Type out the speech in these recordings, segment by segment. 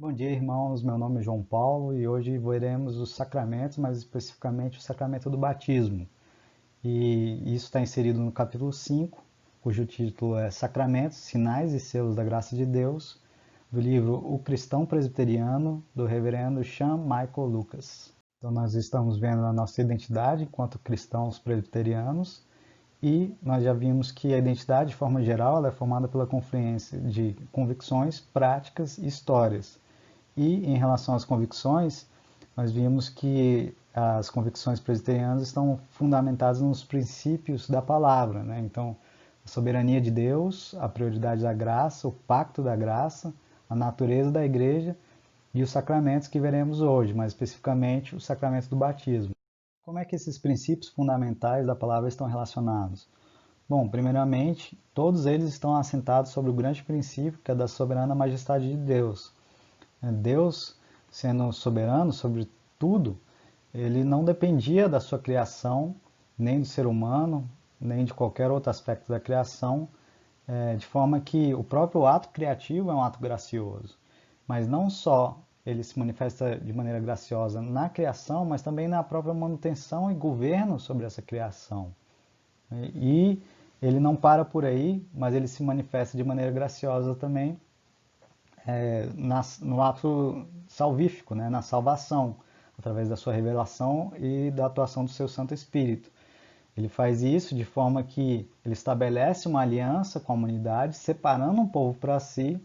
Bom dia, irmãos. Meu nome é João Paulo e hoje veremos os sacramentos, mais especificamente o sacramento do batismo. E isso está inserido no capítulo 5, cujo título é Sacramentos, Sinais e Selos da Graça de Deus, do livro O Cristão Presbiteriano, do reverendo Sean Michael Lucas. Então, nós estamos vendo a nossa identidade enquanto cristãos presbiterianos e nós já vimos que a identidade, de forma geral, ela é formada pela confluência de convicções, práticas e histórias. E em relação às convicções, nós vimos que as convicções presbiterianas estão fundamentadas nos princípios da palavra, né? Então, a soberania de Deus, a prioridade da graça, o pacto da graça, a natureza da igreja e os sacramentos que veremos hoje, mais especificamente o sacramento do batismo. Como é que esses princípios fundamentais da palavra estão relacionados? Bom, primeiramente, todos eles estão assentados sobre o grande princípio que é da soberana majestade de Deus. Deus, sendo soberano sobre tudo, ele não dependia da sua criação, nem do ser humano, nem de qualquer outro aspecto da criação, de forma que o próprio ato criativo é um ato gracioso. Mas não só ele se manifesta de maneira graciosa na criação, mas também na própria manutenção e governo sobre essa criação. E ele não para por aí, mas ele se manifesta de maneira graciosa também no ato salvífico, né, na salvação, através da sua revelação e da atuação do seu Santo Espírito. Ele faz isso de forma que ele estabelece uma aliança com a humanidade, separando um povo para si,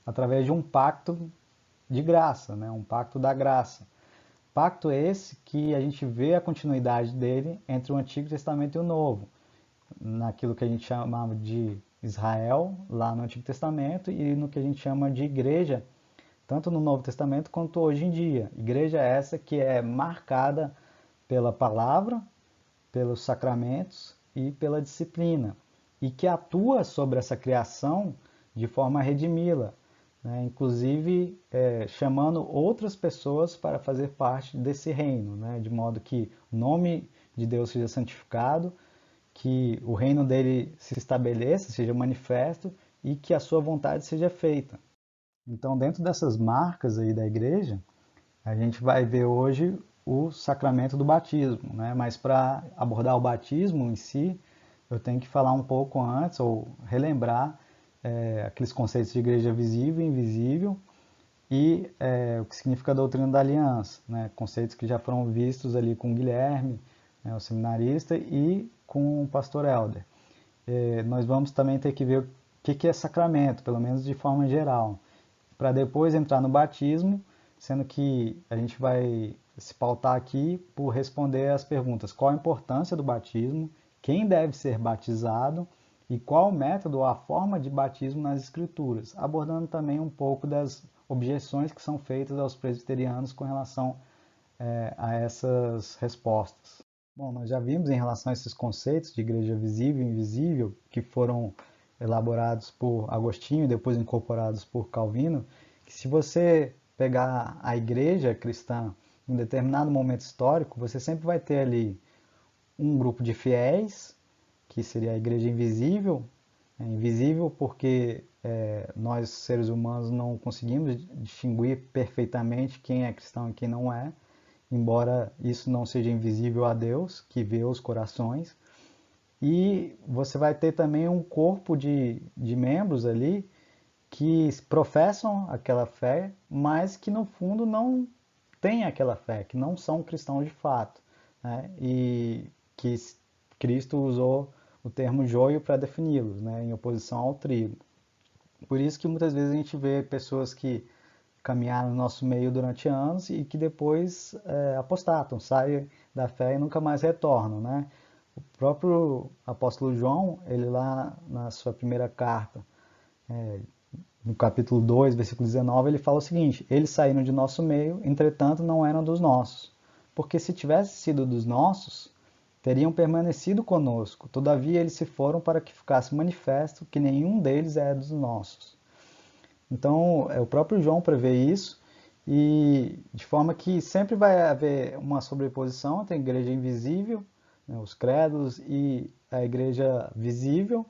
através de um pacto de graça, né, um pacto da graça. Pacto esse que a gente vê a continuidade dele entre o Antigo Testamento e o Novo, naquilo que a gente chamava de Israel, lá no Antigo Testamento, e no que a gente chama de igreja, tanto no Novo Testamento quanto hoje em dia. Igreja essa que é marcada pela palavra, pelos sacramentos e pela disciplina, e que atua sobre essa criação de forma a redimi-la, né? Inclusive chamando outras pessoas para fazer parte desse reino, né? De modo que o nome de Deus seja santificado, que o reino dele se estabeleça, seja manifesto e que a sua vontade seja feita. Então, dentro dessas marcas aí da igreja, a gente vai ver hoje o sacramento do batismo, né? Mas para abordar o batismo em si, eu tenho que falar um pouco antes, ou relembrar aqueles conceitos de igreja visível e invisível e o que significa a doutrina da aliança, né? Conceitos que já foram vistos ali com o Guilherme, né, o seminarista, e com o pastor Helder. Nós vamos também ter que ver o que é sacramento, pelo menos de forma geral, para depois entrar no batismo, sendo que a gente vai se pautar aqui por responder as perguntas: qual a importância do batismo, quem deve ser batizado e qual o método ou a forma de batismo nas escrituras, abordando também um pouco das objeções que são feitas aos presbiterianos com relação a essas respostas. Bom, nós já vimos em relação a esses conceitos de igreja visível e invisível, que foram elaborados por Agostinho e depois incorporados por Calvino, que se você pegar a igreja cristã em um determinado momento histórico, você sempre vai ter ali um grupo de fiéis, que seria a igreja invisível, invisível porque nós seres humanos não conseguimos distinguir perfeitamente quem é cristão e quem não é, embora isso não seja invisível a Deus, que vê os corações. E você vai ter também um corpo de membros ali que professam aquela fé, mas que no fundo não têm aquela fé, que não são cristãos de fato, né? E que Cristo usou o termo joio para defini-los, né? Em oposição ao trigo. Por isso que muitas vezes a gente vê pessoas que caminharam no nosso meio durante anos e que depois apostatam, saem da fé e nunca mais retornam, né? O próprio apóstolo João, ele lá na sua primeira carta, no capítulo 2, versículo 19, ele fala o seguinte: eles saíram de nosso meio, entretanto não eram dos nossos. Porque se tivessem sido dos nossos, teriam permanecido conosco. Todavia eles se foram para que ficasse manifesto que nenhum deles é dos nossos. Então, o próprio João prevê isso, e de forma que sempre vai haver uma sobreposição entre a igreja invisível, né, os credos, e a igreja visível,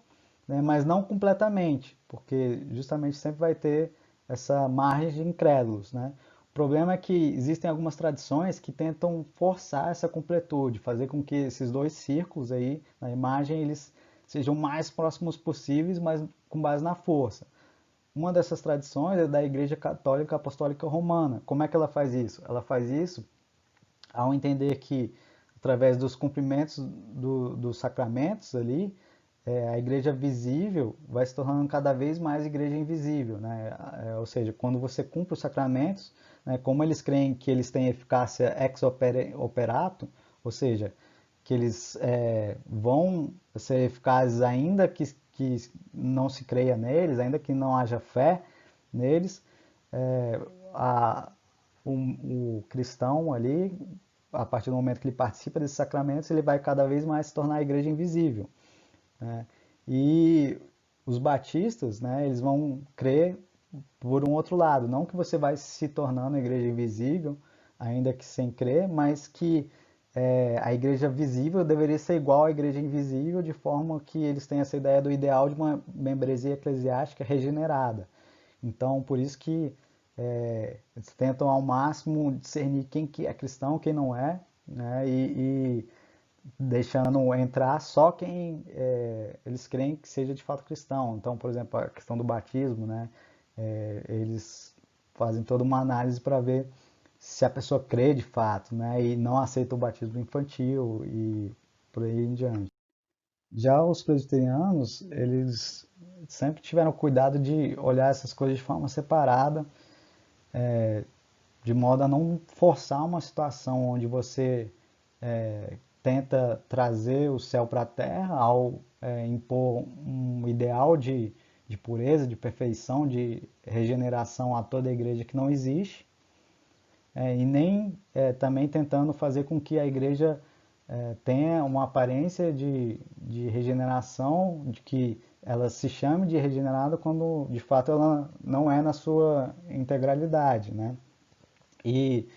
né, mas não completamente, porque justamente sempre vai ter essa margem de incrédulos, né? O problema é que existem algumas tradições que tentam forçar essa completude, fazer com que esses dois círculos aí na imagem eles sejam mais próximos possíveis, mas com base na força. Uma dessas tradições é da Igreja Católica Apostólica Romana. Como é que ela faz isso? Ela faz isso ao entender que, através dos cumprimentos dos sacramentos ali, a igreja visível vai se tornando cada vez mais igreja invisível, né? Ou seja, quando você cumpre os sacramentos, né, como eles creem que eles têm eficácia ex operato, ou seja, que eles vão ser eficazes ainda que não se creia neles, ainda que não haja fé neles, é, a, o cristão ali, a partir do momento que ele participa desses sacramentos, ele vai cada vez mais se tornar a igreja invisível, né? E os batistas, né, eles vão crer por um outro lado, não que você vai se tornando a igreja invisível, ainda que sem crer, mas que a igreja visível deveria ser igual à igreja invisível, de forma que eles têm essa ideia do ideal de uma membresia eclesiástica regenerada. Então, por isso que eles tentam ao máximo discernir quem que é cristão, quem não é, né? E deixando entrar só quem eles creem que seja de fato cristão. Então, por exemplo, a questão do batismo, né? Eles fazem toda uma análise para ver se a pessoa crê de fato, né? E não aceita o batismo infantil e por aí em diante. Já os presbiterianos, eles sempre tiveram cuidado de olhar essas coisas de forma separada, de modo a não forçar uma situação onde você tenta trazer o céu para a terra ao impor um ideal de pureza, de perfeição, de regeneração a toda a igreja que não existe, e nem também tentando fazer com que a igreja tenha uma aparência de regeneração, de que ela se chame de regenerada quando de fato ela não é na sua integralidade, né? E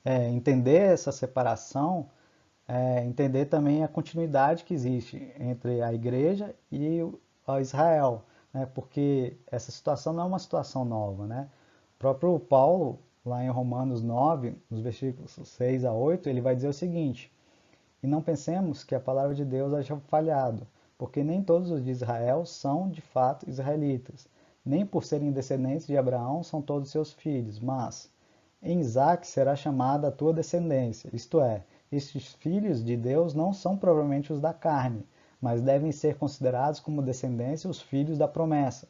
entender essa separação, entender também a continuidade que existe entre a igreja e a Israel, né? Porque essa situação não é uma situação nova, né? O próprio Paulo, lá em Romanos 9, nos versículos 6 a 8, ele vai dizer o seguinte: e não pensemos que a palavra de Deus haja falhado, porque nem todos os de Israel são de fato israelitas, nem por serem descendentes de Abraão são todos seus filhos, mas em Isaque será chamada a tua descendência, isto é, estes filhos de Deus não são provavelmente os da carne, mas devem ser considerados como descendência os filhos da promessa.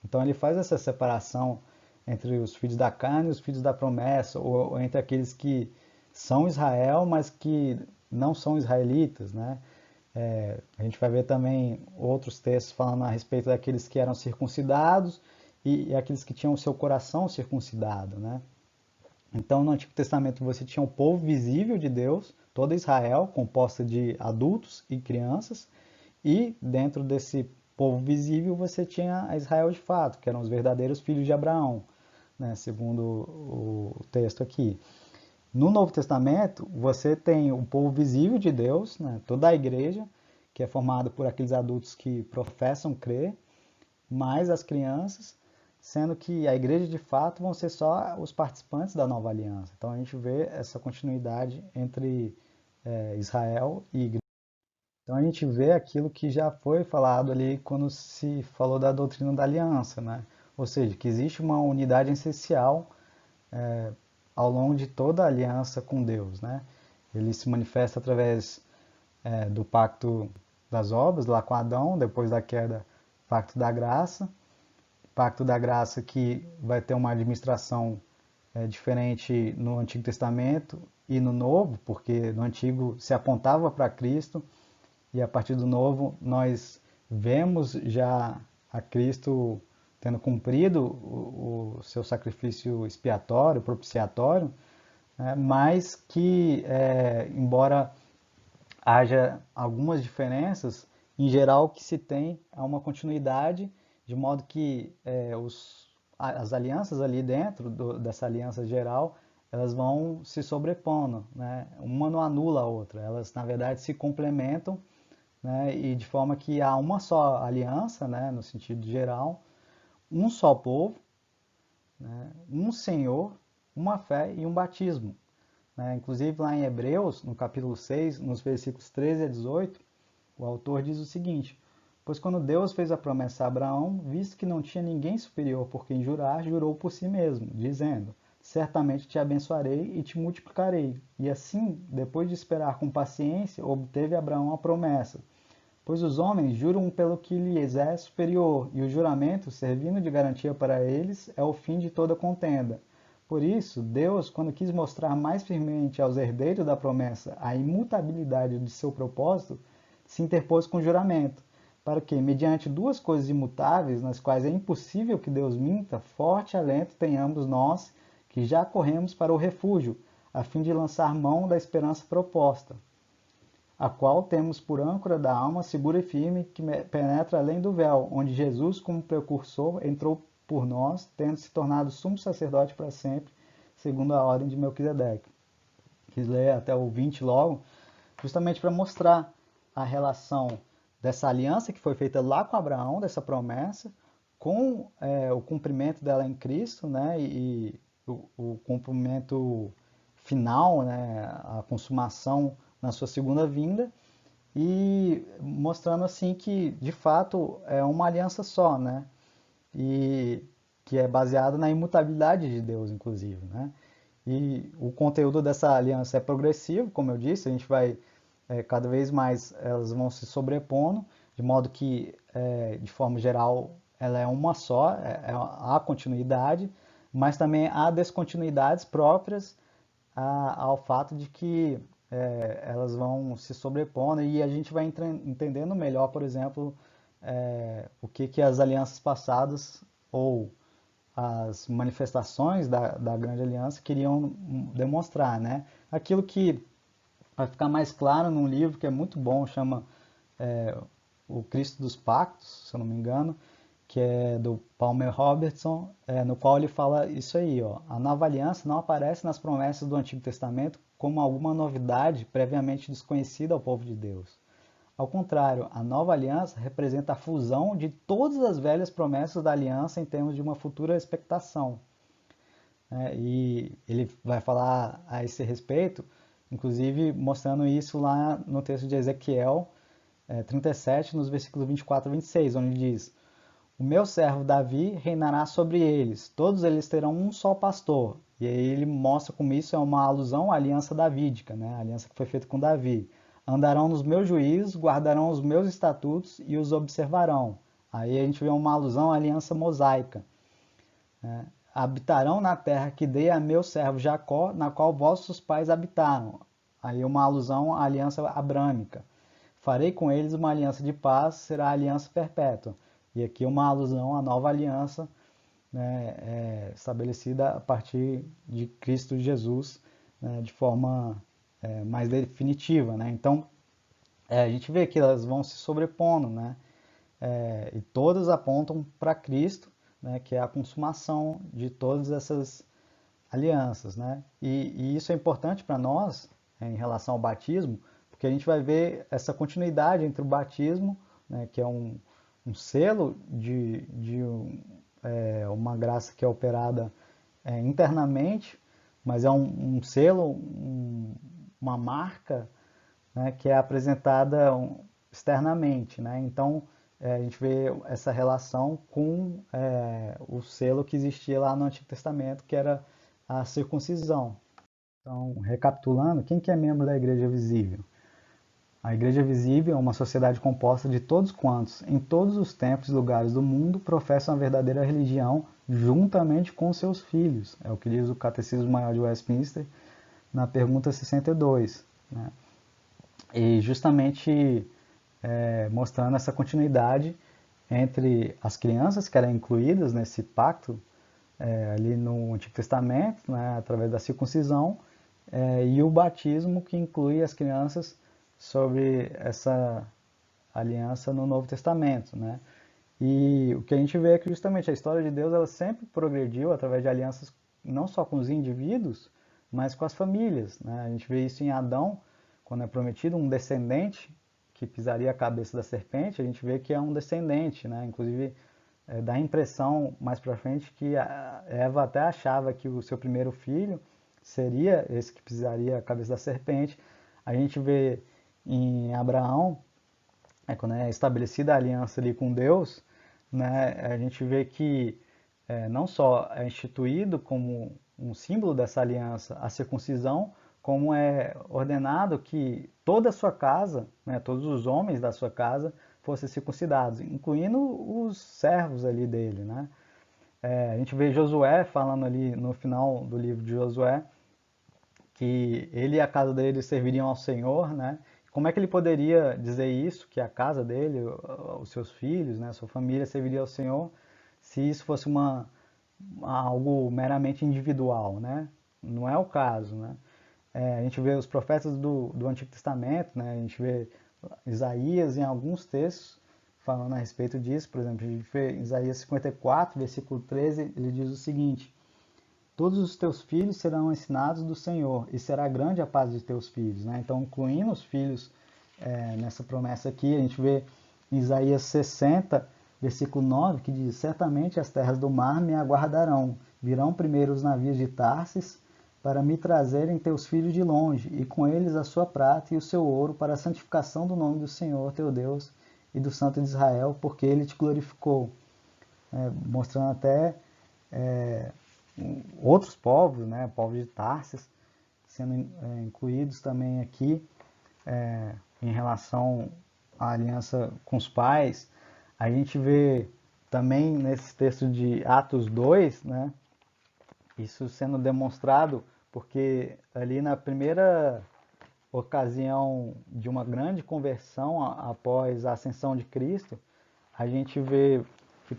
Então ele faz essa separação entre os filhos da carne e os filhos da promessa, ou entre aqueles que são Israel, mas que não são israelitas, né? A gente vai ver também outros textos falando a respeito daqueles que eram circuncidados e aqueles que tinham o seu coração circuncidado, né? Então, no Antigo Testamento você tinha o povo visível de Deus, toda Israel, composta de adultos e crianças, e dentro desse povo visível você tinha a Israel de fato, que eram os verdadeiros filhos de Abraão, né, segundo o texto aqui. No Novo Testamento, você tem o povo visível de Deus, né, toda a igreja, que é formada por aqueles adultos que professam crer, mais as crianças, sendo que a igreja de fato vão ser só os participantes da nova aliança. Então a gente vê essa continuidade entre Israel e igreja. Então a gente vê aquilo que já foi falado ali quando se falou da doutrina da aliança, né? Ou seja, que existe uma unidade essencial ao longo de toda a aliança com Deus, né? Ele se manifesta através do pacto das obras, lá com Adão, depois da queda, pacto da graça. Pacto da graça que vai ter uma administração diferente no Antigo Testamento e no Novo, porque no Antigo se apontava para Cristo e a partir do Novo nós vemos já a Cristo tendo cumprido o seu sacrifício expiatório, propiciatório, né, mas que, embora haja algumas diferenças, em geral o que se tem é uma continuidade, de modo que as alianças ali dentro dessa aliança geral, elas vão se sobrepondo, né? Uma não anula a outra, elas na verdade se complementam, né? E de forma que há uma só aliança, né? No sentido geral, um só povo, né? Um Senhor, uma fé e um batismo. Né? Inclusive lá em Hebreus, no capítulo 6, nos versículos 13 a 18, o autor diz o seguinte: pois quando Deus fez a promessa a Abraão, visto que não tinha ninguém superior por quem jurar, jurou por si mesmo, dizendo: certamente te abençoarei e te multiplicarei. E assim, depois de esperar com paciência, obteve Abraão a promessa. Pois os homens juram pelo que lhes é superior, e o juramento, servindo de garantia para eles, é o fim de toda contenda. Por isso, Deus, quando quis mostrar mais firmemente aos herdeiros da promessa a imutabilidade de seu propósito, se interpôs com juramento, para que, mediante duas coisas imutáveis, nas quais é impossível que Deus minta, forte alento tenhamos nós, que já corremos para o refúgio, a fim de lançar mão da esperança proposta, a qual temos por âncora da alma segura e firme, que penetra além do véu, onde Jesus, como precursor, entrou por nós, tendo se tornado sumo sacerdote para sempre, segundo a ordem de Melquisedeque. Quis ler até o 20 logo, justamente para mostrar a relação dessa aliança que foi feita lá com Abraão, dessa promessa, com o cumprimento dela em Cristo, né, e o cumprimento final, né, a consumação na sua segunda vinda, e mostrando assim que de fato é uma aliança só, né, e que é baseada na imutabilidade de Deus, inclusive, né. E o conteúdo dessa aliança é progressivo, como eu disse, a gente vai cada vez mais elas vão se sobrepondo, de modo que, de forma geral, ela é uma só, há continuidade, mas também há descontinuidades próprias ao fato de que elas vão se sobrepondo e a gente vai entendendo melhor, por exemplo, o que as alianças passadas ou as manifestações da Grande Aliança queriam demonstrar, né? Aquilo que vai ficar mais claro num livro que é muito bom, chama O Cristo dos Pactos, se eu não me engano, que é do Palmer Robertson, no qual ele fala isso aí, ó. A nova aliança não aparece nas promessas do Antigo Testamento como alguma novidade previamente desconhecida ao povo de Deus. Ao contrário, a nova aliança representa a fusão de todas as velhas promessas da aliança em termos de uma futura expectação. E ele vai falar a esse respeito, inclusive mostrando isso lá no texto de Ezequiel 37, nos versículos 24 a 26, onde diz: o meu servo Davi reinará sobre eles, todos eles terão um só pastor. E aí ele mostra como isso é uma alusão à aliança davídica, né? A aliança que foi feita com Davi. Andarão nos meus juízos, guardarão os meus estatutos e os observarão. Aí a gente vê uma alusão à aliança mosaica. Né? Habitarão na terra que dei a meu servo Jacó, na qual vossos pais habitaram. Aí uma alusão à aliança abrâmica. Farei com eles uma aliança de paz, será a aliança perpétua. E aqui uma alusão à nova aliança, né, estabelecida a partir de Cristo Jesus, né, de forma mais definitiva. Né? Então, a gente vê que elas vão se sobrepondo, né? E todas apontam para Cristo, né, que é a consumação de todas essas alianças. Né? E isso é importante para nós, em relação ao batismo, porque a gente vai ver essa continuidade entre o batismo, né, que é um selo de uma graça que é operada internamente, mas é um selo, uma marca, né, que é apresentada externamente. Né? Então, a gente vê essa relação com o selo que existia lá no Antigo Testamento, que era a circuncisão. Então, recapitulando, quem que é membro da Igreja Visível? A Igreja Visível é uma sociedade composta de todos quantos, em todos os tempos e lugares do mundo, professam a verdadeira religião juntamente com seus filhos. É o que diz o Catecismo Maior de Westminster na pergunta 62. Né? E justamente mostrando essa continuidade entre as crianças que eram incluídas nesse pacto ali no Antigo Testamento, né, através da circuncisão, e o batismo que inclui as crianças sobre essa aliança no Novo Testamento, né? E o que a gente vê é que justamente a história de Deus ela sempre progrediu através de alianças não só com os indivíduos, mas com as famílias, né? A gente vê isso em Adão, quando é prometido um descendente que pisaria a cabeça da serpente, a gente vê que é um descendente, né? Inclusive dá a impressão mais para frente que a Eva até achava que o seu primeiro filho seria esse que pisaria a cabeça da serpente. A gente vê em Abraão, quando é estabelecida a aliança ali com Deus, né, a gente vê que não só é instituído como um símbolo dessa aliança a circuncisão, como é ordenado que toda a sua casa, né, todos os homens da sua casa, fossem circuncidados, incluindo os servos ali dele, né? A gente vê Josué falando ali no final do livro de Josué que ele e a casa dele serviriam ao Senhor, né? Como é que ele poderia dizer isso, que a casa dele, os seus filhos, né, a sua família serviria ao Senhor, se isso fosse algo meramente individual, né? Não é o caso, né? A gente vê os profetas do Antigo Testamento, né? A gente vê Isaías em alguns textos falando a respeito disso. Por exemplo, a gente vê Isaías 54, versículo 13, ele diz o seguinte: todos os teus filhos serão ensinados do Senhor, e será grande a paz de teus filhos. Né? Então, incluindo os filhos nessa promessa aqui, a gente vê em Isaías 60, versículo 9, que diz: certamente as terras do mar me aguardarão, virão primeiro os navios de Tarsis, para me trazerem teus filhos de longe, e com eles a sua prata e o seu ouro, para a santificação do nome do Senhor teu Deus e do Santo de Israel, porque ele te glorificou. Mostrando até outros povos, né, povos de Tarsis, sendo incluídos também aqui em relação à aliança com os pais. A gente vê também nesse texto de Atos 2, né, isso sendo demonstrado porque ali na primeira ocasião de uma grande conversão após a ascensão de Cristo, a gente vê que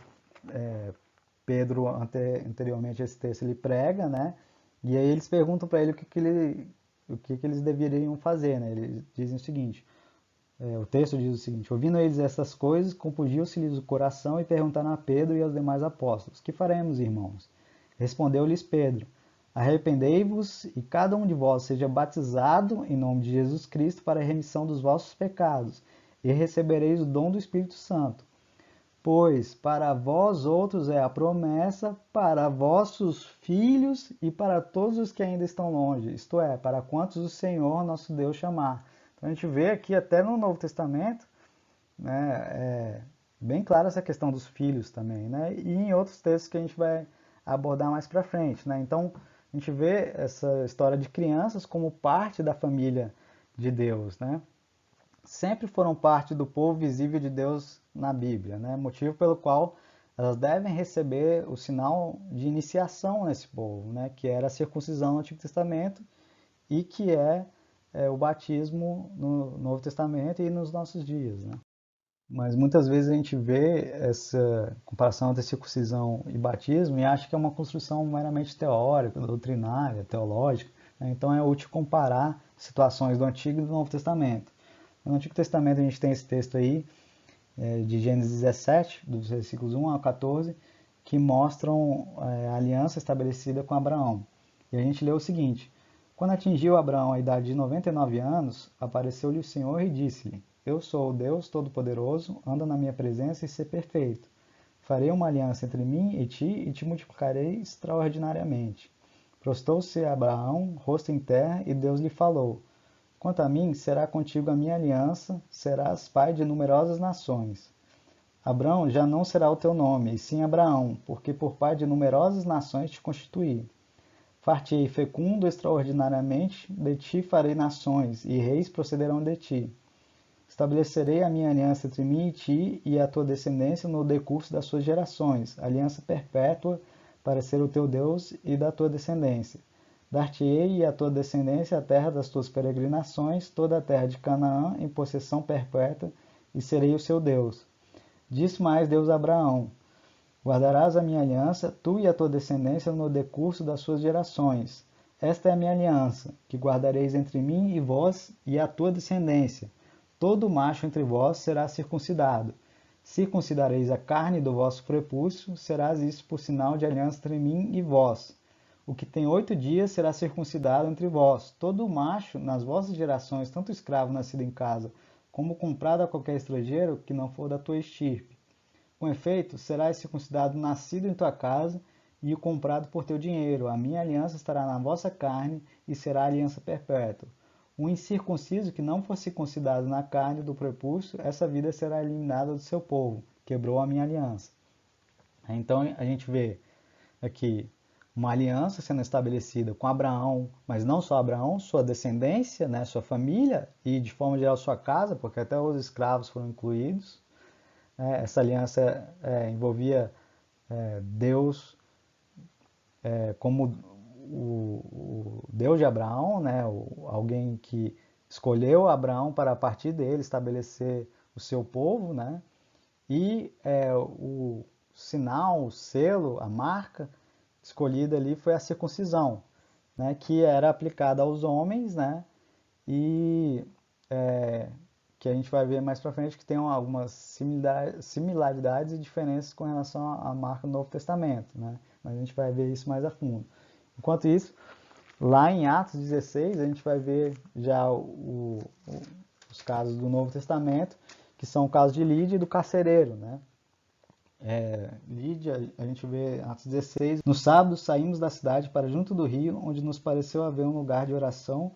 Pedro, anteriormente a esse texto, ele prega, né? E aí eles perguntam para ele o que eles deveriam fazer, né? Eles dizem o seguinte, o texto diz o seguinte: ouvindo eles essas coisas, compungiu-se-lhes o coração e perguntaram a Pedro e aos demais apóstolos: que faremos, irmãos? Respondeu-lhes Pedro: arrependei-vos e cada um de vós seja batizado em nome de Jesus Cristo para a remissão dos vossos pecados, e recebereis o dom do Espírito Santo. Pois para vós outros é a promessa, para vossos filhos e para todos os que ainda estão longe, isto é, para quantos o Senhor nosso Deus chamar. Então a gente vê aqui até no Novo Testamento, né, bem clara essa questão dos filhos também, né, e em outros textos que a gente vai abordar mais para frente, né. Então a gente vê essa história de crianças como parte da família de Deus, né. Sempre foram parte do povo visível de Deus na Bíblia, né? Motivo pelo qual elas devem receber o sinal de iniciação nesse povo, né? Que era a circuncisão no Antigo Testamento e que é o batismo no Novo Testamento e nos nossos dias, né? Mas muitas vezes a gente vê essa comparação entre circuncisão e batismo e acha que é uma construção meramente teórica, doutrinária, teológica, né? Então é útil comparar situações do Antigo e do Novo Testamento. No Antigo Testamento a gente tem esse texto aí, de Gênesis 17, dos versículos 1 a 14, que mostram a aliança estabelecida com Abraão. E a gente lê o seguinte: quando atingiu Abraão a idade de 99 anos, apareceu-lhe o Senhor e disse-lhe: eu sou o Deus Todo-Poderoso, anda na minha presença e ser perfeito. Farei uma aliança entre mim e te multiplicarei extraordinariamente. Prostou-se Abraão, rosto em terra, e Deus lhe falou: quanto a mim, será contigo a minha aliança, serás pai de numerosas nações. Abrão já não será o teu nome, e sim Abraão, porque por pai de numerosas nações te constituí. Far-te-ei fecundo extraordinariamente, de ti farei nações, e reis procederão de ti. Estabelecerei a minha aliança entre mim e ti, e a tua descendência no decurso das suas gerações, aliança perpétua para ser o teu Deus e da tua descendência. Dar-te-ei à tua descendência a terra das tuas peregrinações, toda a terra de Canaã, em possessão perpétua, e serei o seu Deus. Disse mais Deus a Abraão: guardarás a minha aliança, tu e a tua descendência, no decurso das suas gerações. Esta é a minha aliança, que guardareis entre mim e vós e a tua descendência. Todo macho entre vós será circuncidado. Circuncidareis a carne do vosso prepúcio, serás isso por sinal de aliança entre mim e vós. O que tem 8 dias será circuncidado entre vós. Todo macho nas vossas gerações, tanto escravo nascido em casa, como comprado a qualquer estrangeiro que não for da tua estirpe. Com efeito, serás circuncidado nascido em tua casa e o comprado por teu dinheiro. A minha aliança estará na vossa carne e será aliança perpétua. O incircunciso que não for circuncidado na carne do prepúcio, essa vida será eliminada do seu povo. Quebrou a minha aliança. Então a gente vê aqui uma aliança sendo estabelecida com Abraão, mas não só Abraão, sua descendência, né, sua família e de forma geral sua casa, porque até os escravos foram incluídos. Essa aliança envolvia Deus como o Deus de Abraão, né, alguém que escolheu Abraão para a partir dele estabelecer o seu povo, né, e o sinal, o selo, a marca escolhida ali foi a circuncisão, né, que era aplicada aos homens, né, e que a gente vai ver mais para frente que tem algumas similaridades e diferenças com relação à marca do Novo Testamento, né, mas a gente vai ver isso mais a fundo. Enquanto isso, lá em Atos 16, a gente vai ver já os casos do Novo Testamento, que são o caso de Lídia e do carcereiro, né? Lídia, a gente vê Atos 16. No sábado saímos da cidade para junto do rio, onde nos pareceu haver um lugar de oração,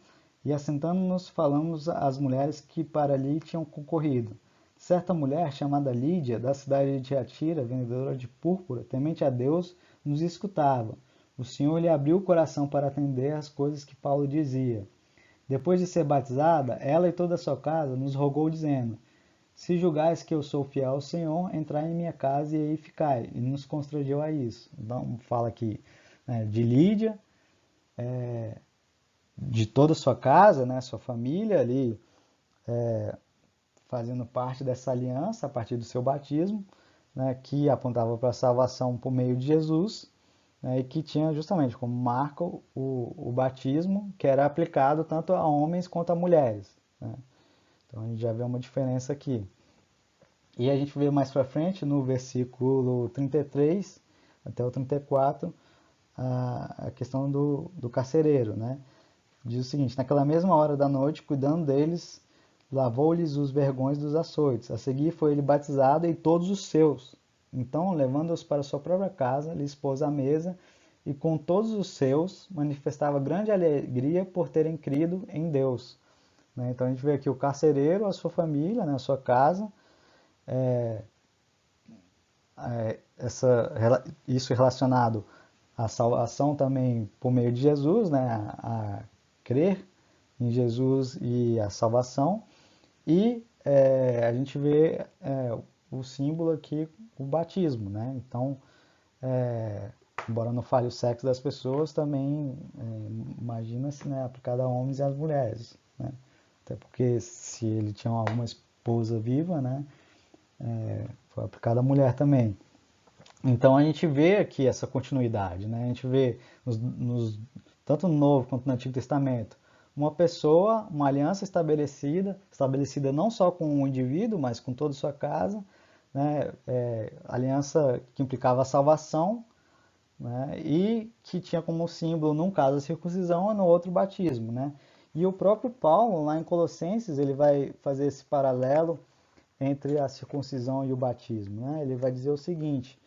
e assentando-nos falamos às mulheres que para ali tinham concorrido. Certa mulher, chamada Lídia, da cidade de Tiatira, vendedora de púrpura, temente a Deus, nos escutava. O Senhor lhe abriu o coração para atender às coisas que Paulo dizia. Depois de ser batizada, ela e toda a sua casa nos rogou, dizendo: se julgais que eu sou fiel ao Senhor, entrai em minha casa e aí ficai. E nos constrangeu a isso. Então, fala aqui de Lídia, de toda a sua casa, né, sua família ali, fazendo parte dessa aliança a partir do seu batismo, né, que apontava para a salvação por meio de Jesus, né, e que tinha justamente como marca o batismo, que era aplicado tanto a homens quanto a mulheres, né? Então a gente já vê uma diferença aqui. E a gente vê mais para frente, no versículo 33 até o 34, a questão do carcereiro, né? Diz o seguinte: naquela mesma hora da noite, cuidando deles, lavou-lhes os vergões dos açoites. A seguir foi ele batizado e todos os seus. Então, levando-os para sua própria casa, lhes pôs à mesa e com todos os seus manifestava grande alegria por terem crido em Deus. Então a gente vê aqui o carcereiro, a sua família, né, a sua casa, isso relacionado à salvação também por meio de Jesus, né, a crer em Jesus e a salvação. E a gente vê o símbolo aqui, o batismo, né? Então, embora não fale o sexo das pessoas, também imagina-se, né, aplicado a homens e às mulheres, né? Até porque se ele tinha alguma esposa viva, né, foi aplicado à mulher também. Então a gente vê aqui essa continuidade, né? A gente vê tanto no Novo quanto no Antigo Testamento, uma pessoa, uma aliança estabelecida não só com o indivíduo, mas com toda a sua casa, né? Aliança que implicava a salvação, né? E que tinha como símbolo, num caso, a circuncisão e no outro o batismo, né? E o próprio Paulo, lá em Colossenses, ele vai fazer esse paralelo entre a circuncisão e o batismo, né? Ele vai dizer o seguinte,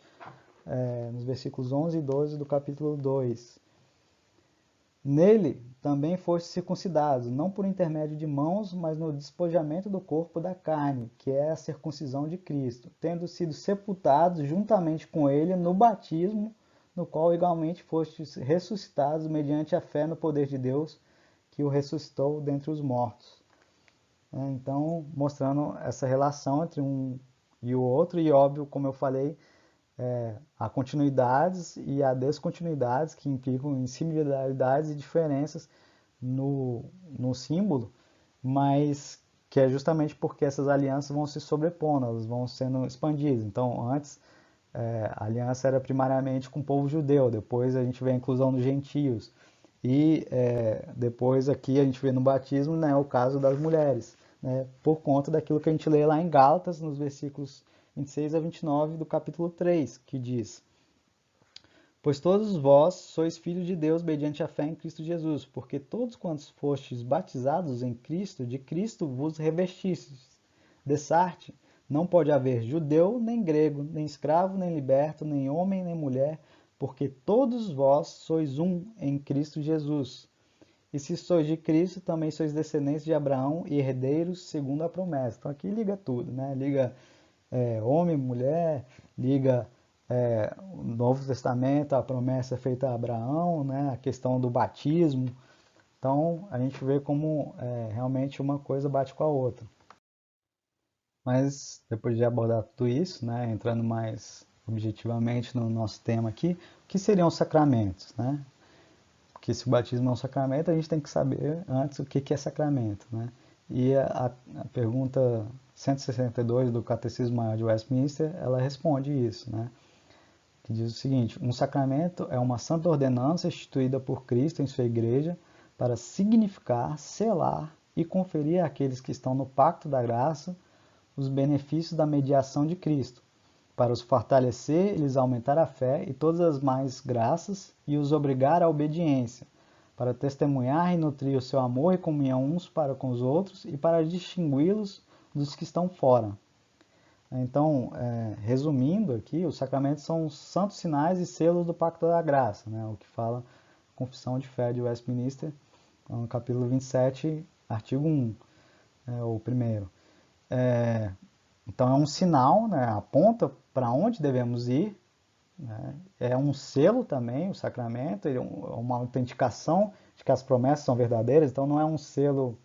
nos versículos 11 e 12 do capítulo 2. Nele também foste circuncidados, não por intermédio de mãos, mas no despojamento do corpo da carne, que é a circuncisão de Cristo, tendo sido sepultados juntamente com ele no batismo, no qual igualmente fostes ressuscitados mediante a fé no poder de Deus, que o ressuscitou dentre os mortos. Então, mostrando essa relação entre um e o outro, e óbvio, como eu falei, há continuidades e há descontinuidades que implicam em similaridades e diferenças no símbolo, mas que é justamente porque essas alianças vão se sobrepondo, elas vão sendo expandidas. Então, antes, a aliança era primariamente com o povo judeu, depois a gente vê a inclusão dos gentios, e depois aqui a gente vê no batismo, né, o caso das mulheres, né, por conta daquilo que a gente lê lá em Gálatas, nos versículos 26 a 29 do capítulo 3, que diz: pois todos vós sois filhos de Deus mediante a fé em Cristo Jesus, porque todos quantos fostes batizados em Cristo, de Cristo vos revestistes. Dessarte, Não pode haver judeu, nem grego, nem escravo, nem liberto, nem homem, nem mulher, porque todos vós sois um em Cristo Jesus. E se sois de Cristo, também sois descendentes de Abraão e herdeiros segundo a promessa. Então aqui liga tudo, né? Liga homem, mulher, liga o Novo Testamento, a promessa feita a Abraão, né? A questão do batismo. Então a gente vê como realmente uma coisa bate com a outra. Mas depois de abordar tudo isso, né? Entrando mais objetivamente no nosso tema aqui, o que seriam os sacramentos, né? Porque se o batismo é um sacramento, a gente tem que saber antes o que é sacramento, né? E a pergunta 162 do Catecismo Maior de Westminster, ela responde isso, né? Que diz o seguinte: um sacramento é uma santa ordenança instituída por Cristo em sua igreja para significar, selar e conferir àqueles que estão no pacto da graça os benefícios da mediação de Cristo, para os fortalecer e lhes aumentar a fé e todas as mais graças e os obrigar à obediência, para testemunhar e nutrir o seu amor e comunhão uns para com os outros e para distingui-los dos que estão fora. Então, resumindo aqui, os sacramentos são os santos sinais e selos do Pacto da Graça, né? O que fala a Confissão de Fé de Westminster, no capítulo 27, artigo 1, o primeiro. Então, é um sinal, né? Aponta para onde devemos ir, né? É um selo também, o sacramento, é uma autenticação de que as promessas são verdadeiras, então não é um selo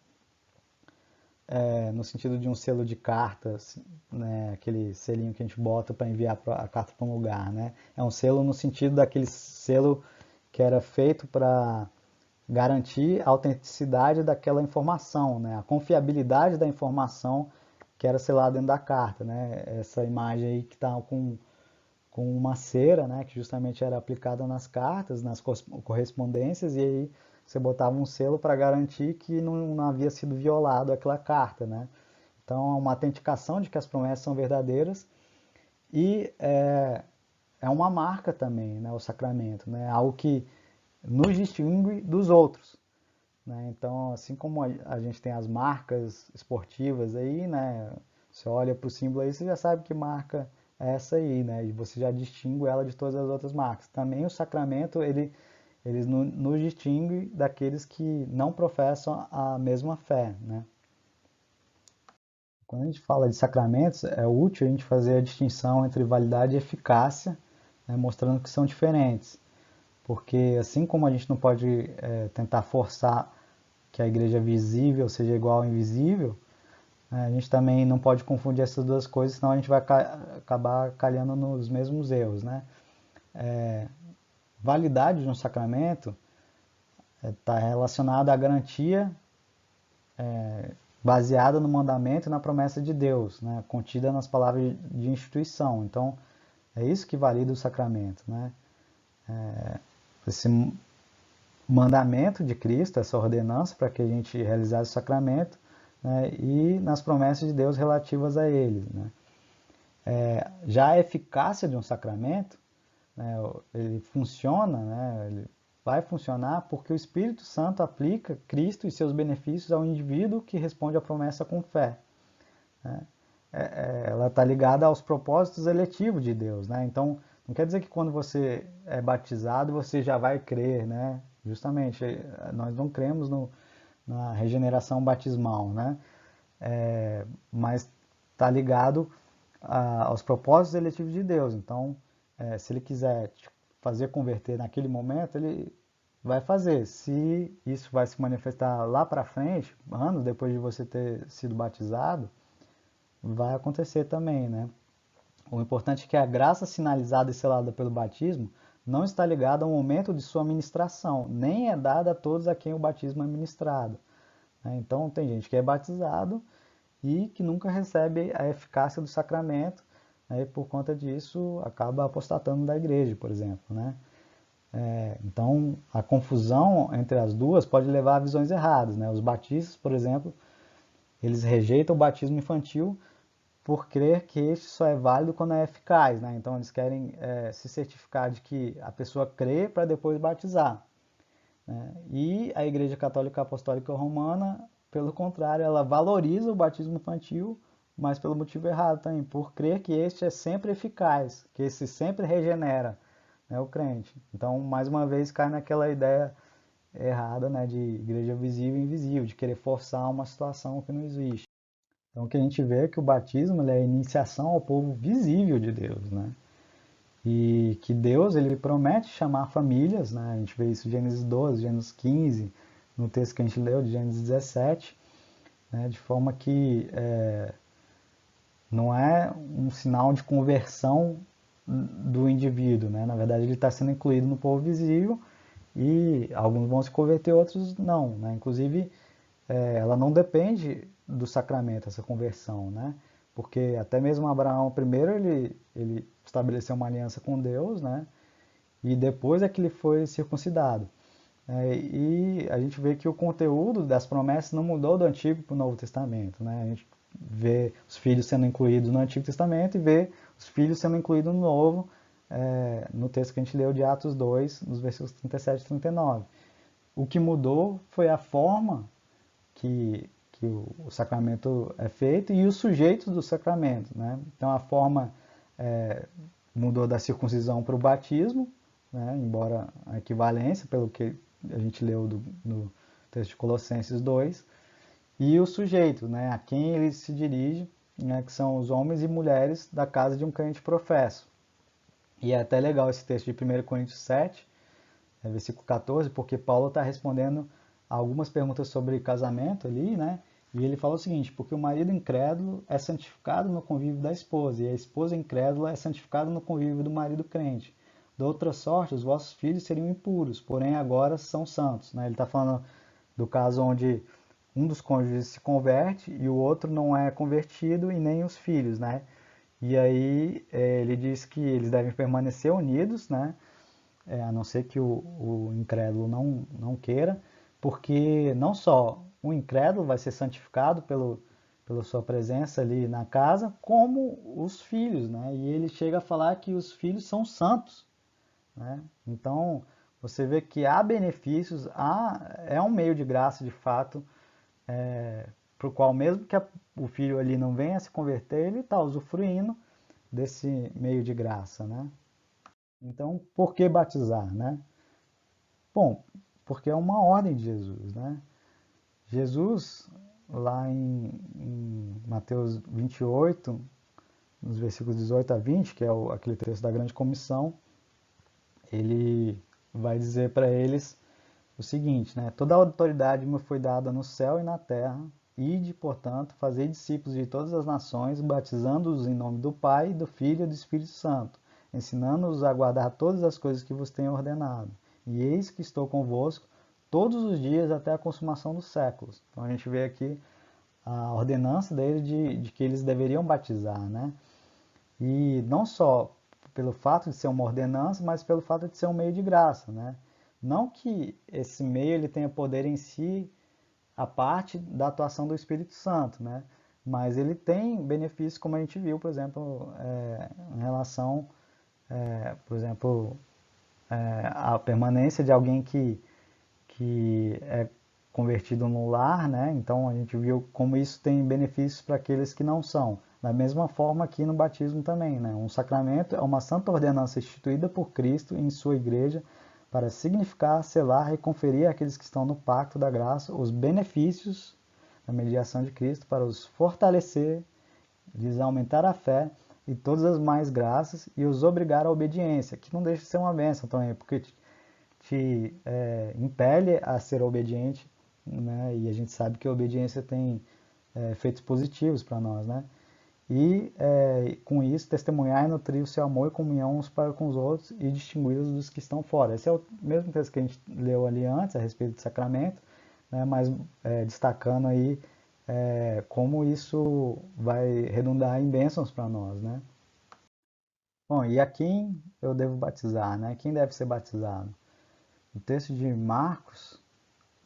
no sentido de um selo de cartas, né? Aquele selinho que a gente bota para enviar a carta para um lugar, né? É um selo no sentido daquele selo que era feito para garantir a autenticidade daquela informação, né? A confiabilidade da informação que era selada dentro da carta, né? Essa imagem aí que está com uma cera, né, que justamente era aplicada nas cartas, nas correspondências, e aí você botava um selo para garantir que não havia sido violado aquela carta, né? Então, é uma autenticação de que as promessas são verdadeiras e é uma marca também, né, o sacramento, né? Algo que nos distingue dos outros, né? Então, assim como a gente tem as marcas esportivas aí, né? Você olha para o símbolo aí, você já sabe que marca é essa aí, né? E você já distingue ela de todas as outras marcas. Também o sacramento, ele nos distingue daqueles que não professam a mesma fé, né? Quando a gente fala de sacramentos, é útil a gente fazer a distinção entre validade e eficácia, né? Mostrando que são diferentes. Porque assim como a gente não pode tentar forçar que a igreja visível seja igual ao invisível, a gente também não pode confundir essas duas coisas, senão a gente vai acabar calhando nos mesmos erros, né? Validade de um sacramento está relacionada à garantia baseada no mandamento e na promessa de Deus, né? Contida nas palavras de instituição. Então, é isso que valida o sacramento, né? Esse mandamento de Cristo, essa ordenança para que a gente realizasse o sacramento, né? E nas promessas de Deus relativas a ele, né? Já a eficácia de um sacramento, né, ele funciona, né, ele vai funcionar porque o Espírito Santo aplica Cristo e seus benefícios ao indivíduo que responde à promessa com fé, né? Ela está ligada aos propósitos eletivos de Deus, né? Então, não quer dizer que quando você é batizado você já vai crer, né? Justamente, nós não cremos na regeneração batismal, né? Mas está ligado aos propósitos eletivos de Deus. Então, se ele quiser te fazer converter naquele momento, ele vai fazer. Se isso vai se manifestar lá para frente, anos depois de você ter sido batizado, vai acontecer também, né? O importante é que a graça sinalizada e selada pelo batismo não está ligada ao momento de sua ministração, nem é dada a todos a quem o batismo é ministrado, né? Então, tem gente que é batizado e que nunca recebe a eficácia do sacramento, né? E por conta disso acaba apostatando da igreja, por exemplo, né? Então, a confusão entre as duas pode levar a visões erradas, né? Os batistas, por exemplo, eles rejeitam o batismo infantil por crer que este só é válido quando é eficaz, né? Então, eles querem se certificar de que a pessoa crê para depois batizar, né? E a Igreja Católica Apostólica Romana, pelo contrário, ela valoriza o batismo infantil, mas pelo motivo errado também, por crer que este é sempre eficaz, que esse sempre regenera, né, o crente. Então, mais uma vez, cai naquela ideia errada, né, de igreja visível e invisível, de querer forçar uma situação que não existe. Então, o que a gente vê é que o batismo é a iniciação ao povo visível de Deus, né? E que Deus ele promete chamar famílias, né? A gente vê isso em Gênesis 12, Gênesis 15, no texto que a gente leu de Gênesis 17, né? De forma que não é um sinal de conversão do indivíduo, né? Na verdade, ele está sendo incluído no povo visível e alguns vão se converter, outros não, né? Inclusive, ela não depende do sacramento, essa conversão, né? Porque até mesmo Abraão, primeiro, ele estabeleceu uma aliança com Deus, né? E depois é que ele foi circuncidado. E a gente vê que o conteúdo das promessas não mudou do Antigo para o Novo Testamento, né? A gente vê os filhos sendo incluídos no Antigo Testamento e vê os filhos sendo incluídos no Novo, no texto que a gente leu de Atos 2, nos versículos 37 e 39. O que mudou foi a forma que o sacramento é feito e os sujeitos do sacramento, né? Então a forma mudou da circuncisão para o batismo, né? Embora a equivalência, pelo que a gente leu no texto de Colossenses 2, e o sujeito, né? A quem ele se dirige, né? Que são os homens e mulheres da casa de um crente professo. E é até legal esse texto de 1 Coríntios 7, versículo 14, porque Paulo está respondendo algumas perguntas sobre casamento ali, né? E ele fala o seguinte: porque o marido incrédulo é santificado no convívio da esposa, e a esposa incrédula é santificada no convívio do marido crente. De outra sorte, os vossos filhos seriam impuros, porém agora são santos. Né? Ele está falando do caso onde um dos cônjuges se converte e o outro não é convertido, e nem os filhos, né? E aí ele diz que eles devem permanecer unidos, né? A não ser que o incrédulo não queira, porque não só o incrédulo vai ser santificado pela sua presença ali na casa, como os filhos, né? E ele chega a falar que os filhos são santos, né? Então, você vê que há benefícios, é um meio de graça de fato, para o qual mesmo que o filho ali não venha a se converter, ele está usufruindo desse meio de graça, né? Então, por que batizar, né? Bom, porque é uma ordem de Jesus, né? Jesus, lá em Mateus 28, nos versículos 18 a 20, que é aquele texto da grande comissão, ele vai dizer para eles o seguinte, né? Toda a autoridade me foi dada no céu e na terra, ide, portanto, fazei discípulos de todas as nações, batizando-os em nome do Pai, do Filho e do Espírito Santo, ensinando-os a guardar todas as coisas que vos tenho ordenado. E eis que estou convosco todos os dias até a consumação dos séculos. Então a gente vê aqui a ordenança dele de que eles deveriam batizar, né? E não só pelo fato de ser uma ordenança, mas pelo fato de ser um meio de graça, né? Não que esse meio ele tenha poder em si a parte da atuação do Espírito Santo, né? Mas ele tem benefícios, como a gente viu, por exemplo, em relação, por exemplo, à permanência de alguém que é convertido no lar, né? Então a gente viu como isso tem benefícios para aqueles que não são. Da mesma forma aqui no batismo também, né? Um sacramento é uma santa ordenança instituída por Cristo em sua igreja para significar, selar e conferir àqueles que estão no pacto da graça os benefícios da mediação de Cristo para os fortalecer, lhes aumentar a fé e todas as mais graças e os obrigar à obediência, que não deixa de ser uma bênção também, porque te impele a ser obediente, né? E a gente sabe que a obediência tem efeitos positivos para nós, né? E com isso testemunhar e nutrir o seu amor e comunhão uns para com os outros e distingui-los dos que estão fora. Esse é o mesmo texto que a gente leu ali antes a respeito do sacramento, né? Mas destacando aí como isso vai redundar em bênçãos para nós, né? Bom, e a quem eu devo batizar, né? Quem deve ser batizado? No texto de Marcos,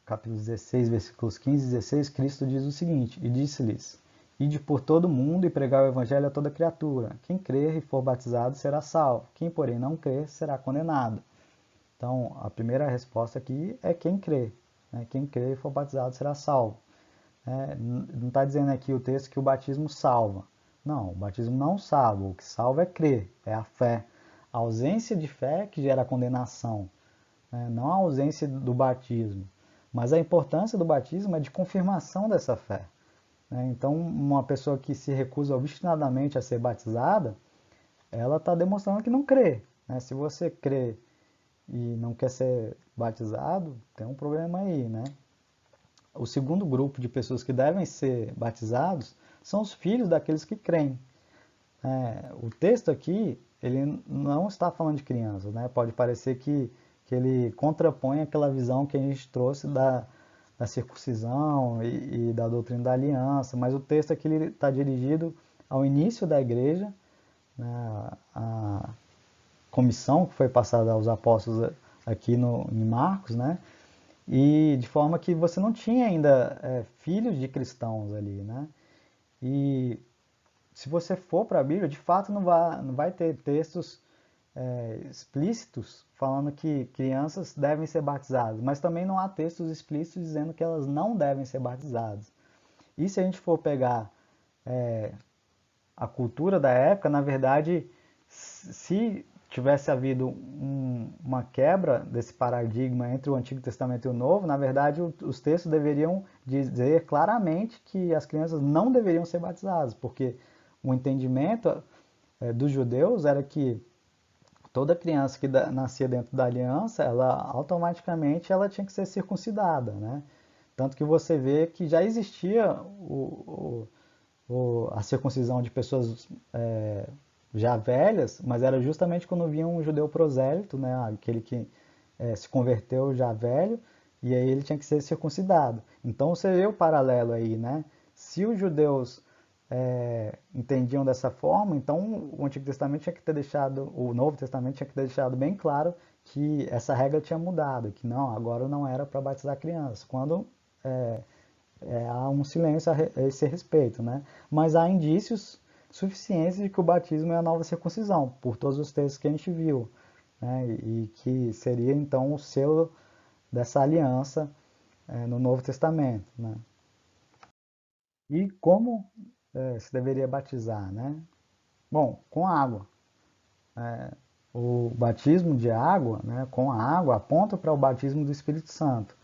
capítulo 16, versículos 15 e 16, Cristo diz o seguinte: E disse-lhes: Ide por todo o mundo e pregai o evangelho a toda criatura. Quem crer e for batizado será salvo. Quem, porém, não crer será condenado. Então, a primeira resposta aqui é quem crê. Né? Quem crer e for batizado será salvo. Não está dizendo aqui o texto que o batismo salva. Não, o batismo não salva. O que salva é crer, é a fé. A ausência de fé que gera a condenação, né? Não a ausência do batismo. Mas a importância do batismo é de confirmação dessa fé, né? Então, uma pessoa que se recusa obstinadamente a ser batizada, ela está demonstrando que não crê, né? Se você crê e não quer ser batizado, tem um problema aí, né? O segundo grupo de pessoas que devem ser batizados são os filhos daqueles que creem. O texto aqui, ele não está falando de crianças, né? Pode parecer que ele contrapõe aquela visão que a gente trouxe da circuncisão e da doutrina da aliança, mas o texto aqui está dirigido ao início da igreja, né? A comissão que foi passada aos apóstolos aqui em Marcos, né? E de forma que você não tinha ainda filhos de cristãos ali, né? E se você for para a Bíblia, de fato não vai ter textos explícitos falando que crianças devem ser batizadas, mas também não há textos explícitos dizendo que elas não devem ser batizadas. E se a gente for pegar a cultura da época, na verdade, se tivesse havido uma quebra desse paradigma entre o Antigo Testamento e o Novo, na verdade, os textos deveriam dizer claramente que as crianças não deveriam ser batizadas, porque o entendimento dos judeus era que toda criança que nascia dentro da aliança, ela automaticamente ela tinha que ser circuncidada, né? Tanto que você vê que já existia a circuncisão de pessoas já velhas, mas era justamente quando via um judeu prosélito, né, aquele que se converteu já velho, e aí ele tinha que ser circuncidado. Então você vê o paralelo aí, né? Se os judeus entendiam dessa forma, então o Antigo Testamento tinha que ter deixado, o Novo Testamento tinha que ter deixado bem claro que essa regra tinha mudado, que não, agora não era para batizar crianças. Quando há um silêncio a esse respeito, né? Mas há indícios suficientes de que o batismo é a nova circuncisão, por todos os textos que a gente viu, né? E que seria então o selo dessa aliança no Novo Testamento, né? E como se deveria batizar, né? Bom, com água. O batismo de água, né, com a água, aponta para o batismo do Espírito Santo.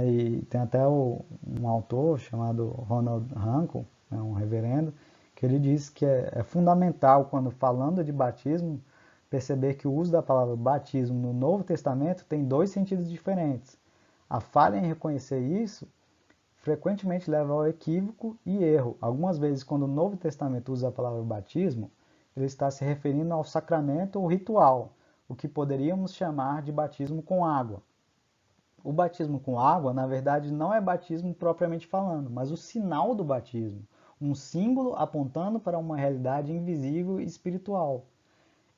E tem até um autor chamado Ronald Hankel, né, um reverendo, que ele diz que é fundamental, quando falando de batismo, perceber que o uso da palavra batismo no Novo Testamento tem dois sentidos diferentes. A falha em reconhecer isso frequentemente leva ao equívoco e erro. Algumas vezes, quando o Novo Testamento usa a palavra batismo, ele está se referindo ao sacramento ou ritual, o que poderíamos chamar de batismo com água. O batismo com água, na verdade, não é batismo propriamente falando, mas o sinal do batismo, um símbolo apontando para uma realidade invisível e espiritual.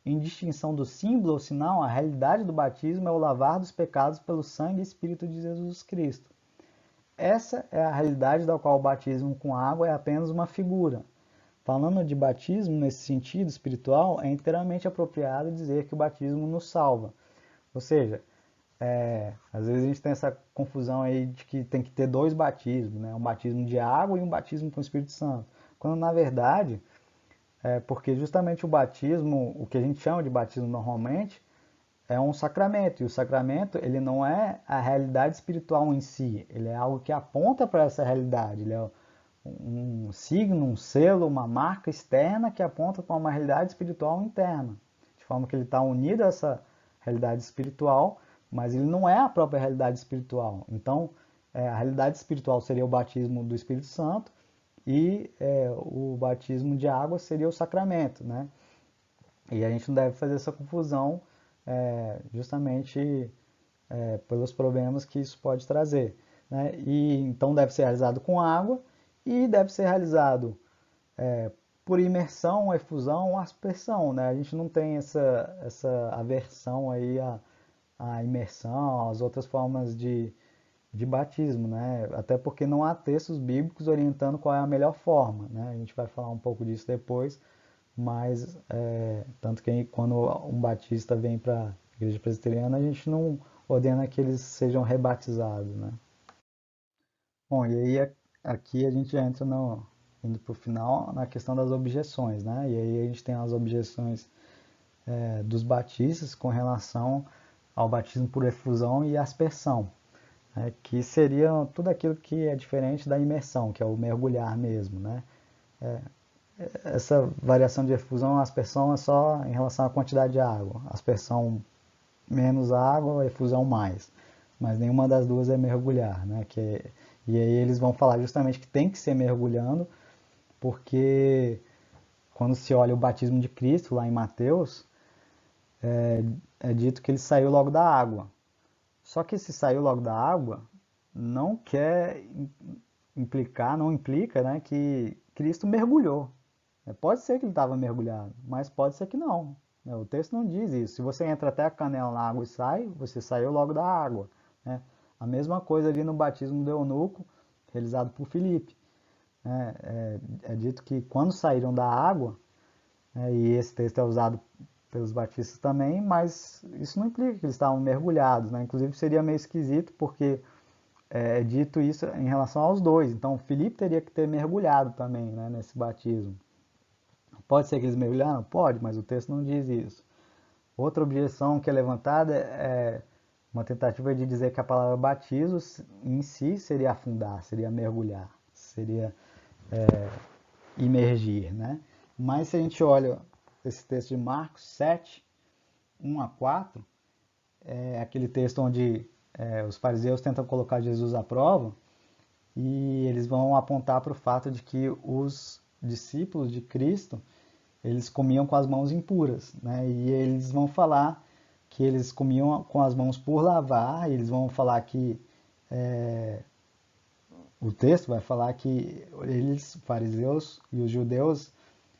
Em distinção do símbolo ou sinal, a realidade do batismo é o lavar dos pecados pelo sangue e espírito de Jesus Cristo. Essa é a realidade da qual o batismo com água é apenas uma figura. Falando de batismo nesse sentido espiritual, é inteiramente apropriado dizer que o batismo nos salva. Ou seja, às vezes a gente tem essa confusão aí de que tem que ter dois batismos, né? Um batismo de água e um batismo com o Espírito Santo. Quando na verdade, porque justamente o batismo, o que a gente chama de batismo normalmente, é um sacramento. E o sacramento, ele não é a realidade espiritual em si, ele é algo que aponta para essa realidade. Ele é um signo, um selo, uma marca externa que aponta para uma realidade espiritual interna. De forma que ele está unido a essa realidade espiritual, mas ele não é a própria realidade espiritual. Então, a realidade espiritual seria o batismo do Espírito Santo e o batismo de água seria o sacramento, né? E a gente não deve fazer essa confusão justamente pelos problemas que isso pode trazer, né? E então deve ser realizado com água e deve ser realizado por imersão, efusão ou aspersão, né? A gente não tem essa aversão aí à imersão, às outras formas de batismo, né? Até porque não há textos bíblicos orientando qual é a melhor forma, né? A gente vai falar um pouco disso depois, mas tanto que quando um batista vem para a igreja presbiteriana, a gente não ordena que eles sejam rebatizados, né? Bom, e aí aqui a gente entra indo para o final, na questão das objeções, né? E aí a gente tem as objeções dos batistas com relação ao batismo por efusão e aspersão, né? Que seriam tudo aquilo que é diferente da imersão, que é o mergulhar mesmo, né? Essa variação de efusão e aspersão é só em relação à quantidade de água. Aspersão menos água, efusão mais. Mas nenhuma das duas é mergulhar, né? E aí eles vão falar justamente que tem que ser mergulhando, porque quando se olha o batismo de Cristo lá em Mateus, é dito que ele saiu logo da água. Só que esse saiu logo da água não quer implicar, não implica, né, que Cristo mergulhou. Pode ser que ele estava mergulhado, mas pode ser que não. O texto não diz isso. Se você entra até a canela na água e sai, você saiu logo da água. Né? A mesma coisa ali no batismo do eunuco, realizado por Filipe. É dito que quando saíram da água, e esse texto é usado pelos batistas também, mas isso não implica que eles estavam mergulhados. Né? Inclusive seria meio esquisito, porque é dito isso em relação aos dois. Então Filipe teria que ter mergulhado também, né, nesse batismo. Pode ser que eles mergulharam? Pode, mas o texto não diz isso. Outra objeção que é levantada é uma tentativa de dizer que a palavra batismo em si seria afundar, seria mergulhar, seria imergir, né? Mas se a gente olha esse texto de Marcos 7, 1 a 4, é aquele texto onde os fariseus tentam colocar Jesus à prova e eles vão apontar para o fato de que os discípulos de Cristo eles comiam com as mãos impuras, né? E eles vão falar que eles comiam com as mãos por lavar, e eles vão falar que o texto vai falar que eles, fariseus e os judeus,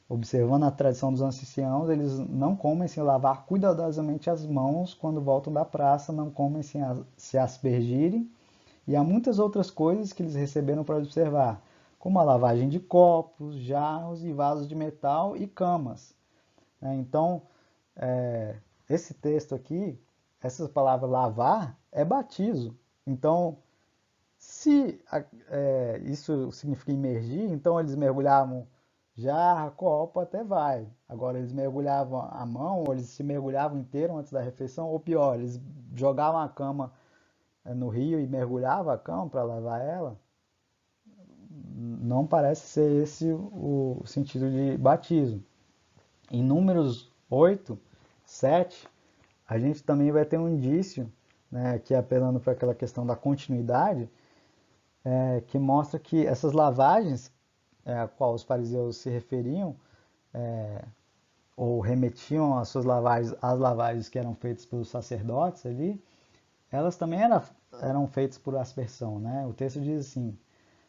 observando a tradição dos anciãos, eles não comem sem lavar cuidadosamente as mãos quando voltam da praça, não comem sem se aspergirem, e há muitas outras coisas que eles receberam para observar, como a lavagem de copos, jarros e vasos de metal e camas. Então, esse texto aqui, essa palavra lavar, é batismo. Então, se isso significa imergir, então eles mergulhavam jarra, copo, até vai. Agora, eles mergulhavam a mão, ou eles se mergulhavam inteiro antes da refeição, ou pior, eles jogavam a cama no rio e mergulhavam a cama para lavar ela. Não parece ser esse o sentido de batismo. Em Números 8, 7, a gente também vai ter um indício, né, que apelando para aquela questão da continuidade, que mostra que essas lavagens a qual os fariseus se referiam, ou remetiam as suas lavagens, as lavagens que eram feitas pelos sacerdotes ali, elas também eram feitas por aspersão. Né? O texto diz assim: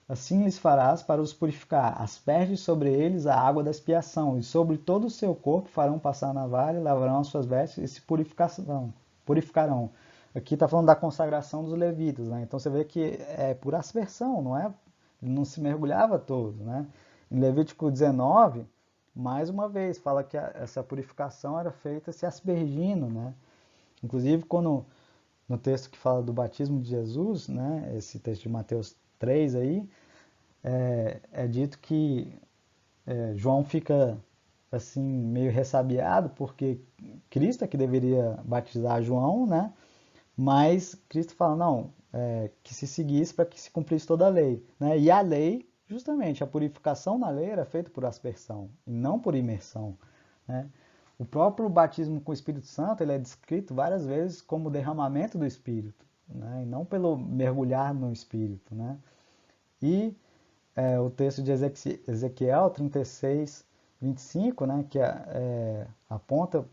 assim lhes farás para os purificar, asperge sobre eles a água da expiação, e sobre todo o seu corpo farão passar a navalha, lavarão as suas vestes e se purificarão. Aqui está falando da consagração dos levitas, né? Então você vê que é por aspersão, não é? Ele não se mergulhava todo, né? Em Levítico 19, mais uma vez, fala que essa purificação era feita se aspergindo, né? Inclusive, quando no texto que fala do batismo de Jesus, né? Esse texto de Mateus 3 aí, é dito que João fica assim meio ressabiado porque Cristo é que deveria batizar João, né? Mas Cristo fala não, que se seguisse para que se cumprisse toda a lei, né? E a lei, justamente, a purificação na lei era feita por aspersão e não por imersão, né? O próprio batismo com o Espírito Santo ele é descrito várias vezes como derramamento do Espírito, né? E não pelo mergulhar no Espírito, né? E o texto de Ezequiel 36, 25, né, que aponta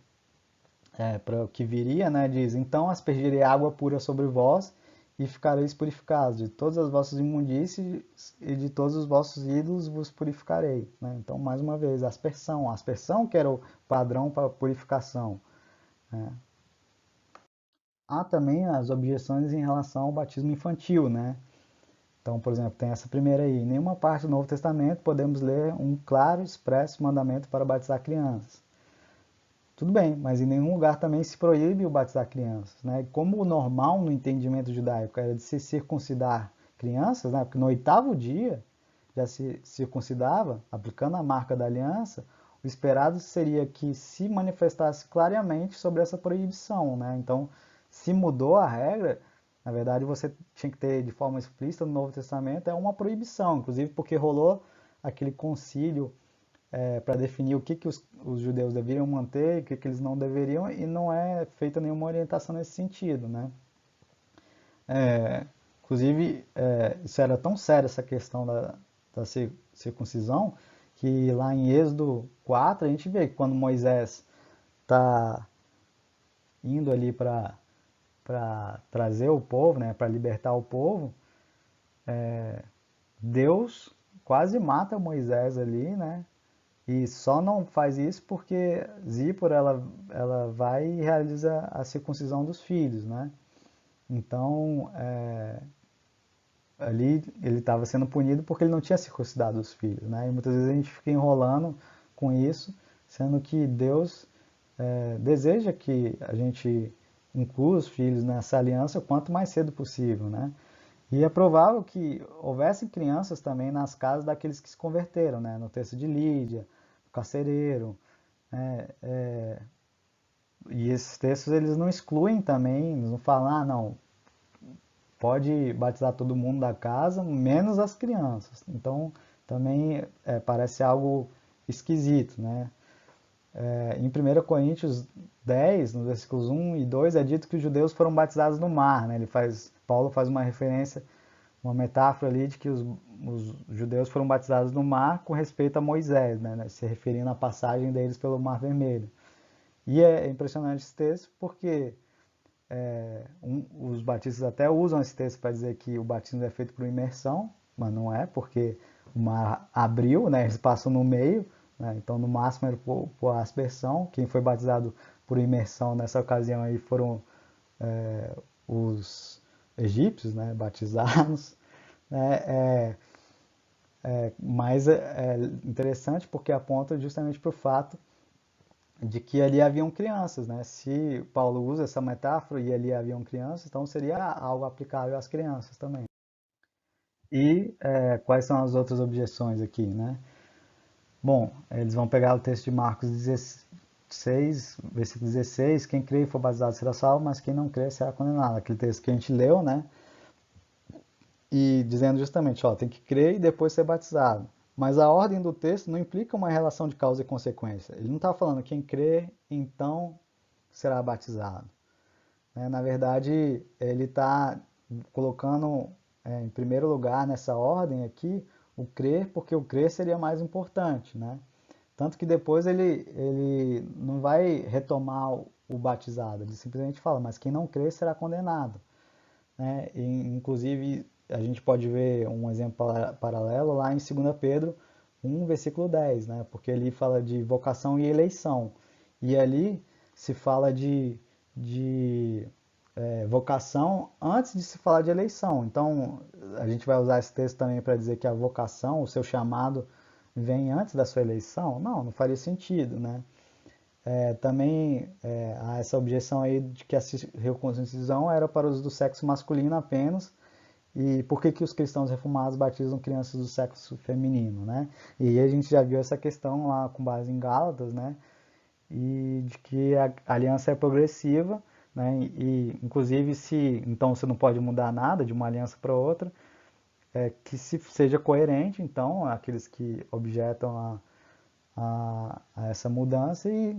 para o que viria, né, diz: então aspergirei água pura sobre vós e ficareis purificados, de todas as vossas imundícies e de todos os vossos ídolos vos purificarei. Né? Então, mais uma vez, a aspersão que era o padrão para a purificação. Né? Há também as objeções em relação ao batismo infantil, né? Então, por exemplo, tem essa primeira aí. Em nenhuma parte do Novo Testamento podemos ler um claro e expresso mandamento para batizar crianças. Tudo bem, mas em nenhum lugar também se proíbe o batizar crianças. Né? Como o normal no entendimento judaico era de se circuncidar crianças, né? Porque no 8º dia já se circuncidava, aplicando a marca da aliança, o esperado seria que se manifestasse claramente sobre essa proibição, né? Então, se mudou a regra, na verdade você tinha que ter de forma explícita no Novo Testamento, é uma proibição, inclusive porque rolou aquele concílio para definir o que os judeus deveriam manter, o que eles não deveriam, e não é feita nenhuma orientação nesse sentido, né? Inclusive, isso era tão sério, essa questão da circuncisão, que lá em Êxodo 4 a gente vê que quando Moisés está indo ali para trazer o povo, né, para libertar o povo, Deus quase mata Moisés ali, né? E só não faz isso porque Zípora ela vai e realiza a circuncisão dos filhos, né? Então, ali ele estava sendo punido porque ele não tinha circuncidado os filhos, né? E muitas vezes a gente fica enrolando com isso, sendo que Deus deseja que a gente inclua os filhos nessa aliança o quanto mais cedo possível, né? E é provável que houvessem crianças também nas casas daqueles que se converteram, né? No texto de Lídia, o carcereiro, né? E esses textos eles não excluem também, eles não falam, ah, não, pode batizar todo mundo da casa, menos as crianças. Então, também parece algo esquisito, né? Em 1 Coríntios 10, nos versículos 1 e 2, é dito que os judeus foram batizados no mar, né? Paulo faz uma referência, uma metáfora ali de que os judeus foram batizados no mar com respeito a Moisés, né? Se referindo à passagem deles pelo Mar Vermelho. E é impressionante esse texto porque os batistas até usam esse texto para dizer que o batismo é feito por imersão, mas não é, porque o mar abriu, né, eles passam no meio, né, então no máximo era por aspersão. Quem foi batizado por imersão nessa ocasião aí foram os egípcios, né, batizados. Né, mas é interessante porque aponta justamente para o fato de que ali haviam crianças, né? Se Paulo usa essa metáfora e ali haviam crianças, então seria algo aplicável às crianças também. E quais são as outras objeções aqui, né? Bom, eles vão pegar o texto de Marcos 16, versículo 16, quem crê e for batizado será salvo, mas quem não crê será condenado. Aquele texto que a gente leu, né? E dizendo justamente, ó, tem que crer e depois ser batizado. Mas a ordem do texto não implica uma relação de causa e consequência. Ele não está falando quem crê, então será batizado. Na verdade, ele está colocando em primeiro lugar nessa ordem aqui o crer, porque o crer seria mais importante, né? Tanto que depois ele não vai retomar o batizado, ele simplesmente fala, mas quem não crer será condenado. Né? E, inclusive, a gente pode ver um exemplo paralelo lá em 2 Pedro 1, versículo 10, né? Porque ele fala de vocação e eleição. E ali se fala de vocação antes de se falar de eleição. Então, a gente vai usar esse texto também para dizer que a vocação, o seu chamado, vem antes da sua eleição? Não, não faria sentido, né? Também há essa objeção aí de que a circuncisão era para os do sexo masculino apenas, e por que os cristãos reformados batizam crianças do sexo feminino, né? E a gente já viu essa questão lá com base em Gálatas, né? E de que a aliança é progressiva, né? E inclusive se então você não pode mudar nada de uma aliança para outra, que se seja coerente, então aqueles que objetam a essa mudança e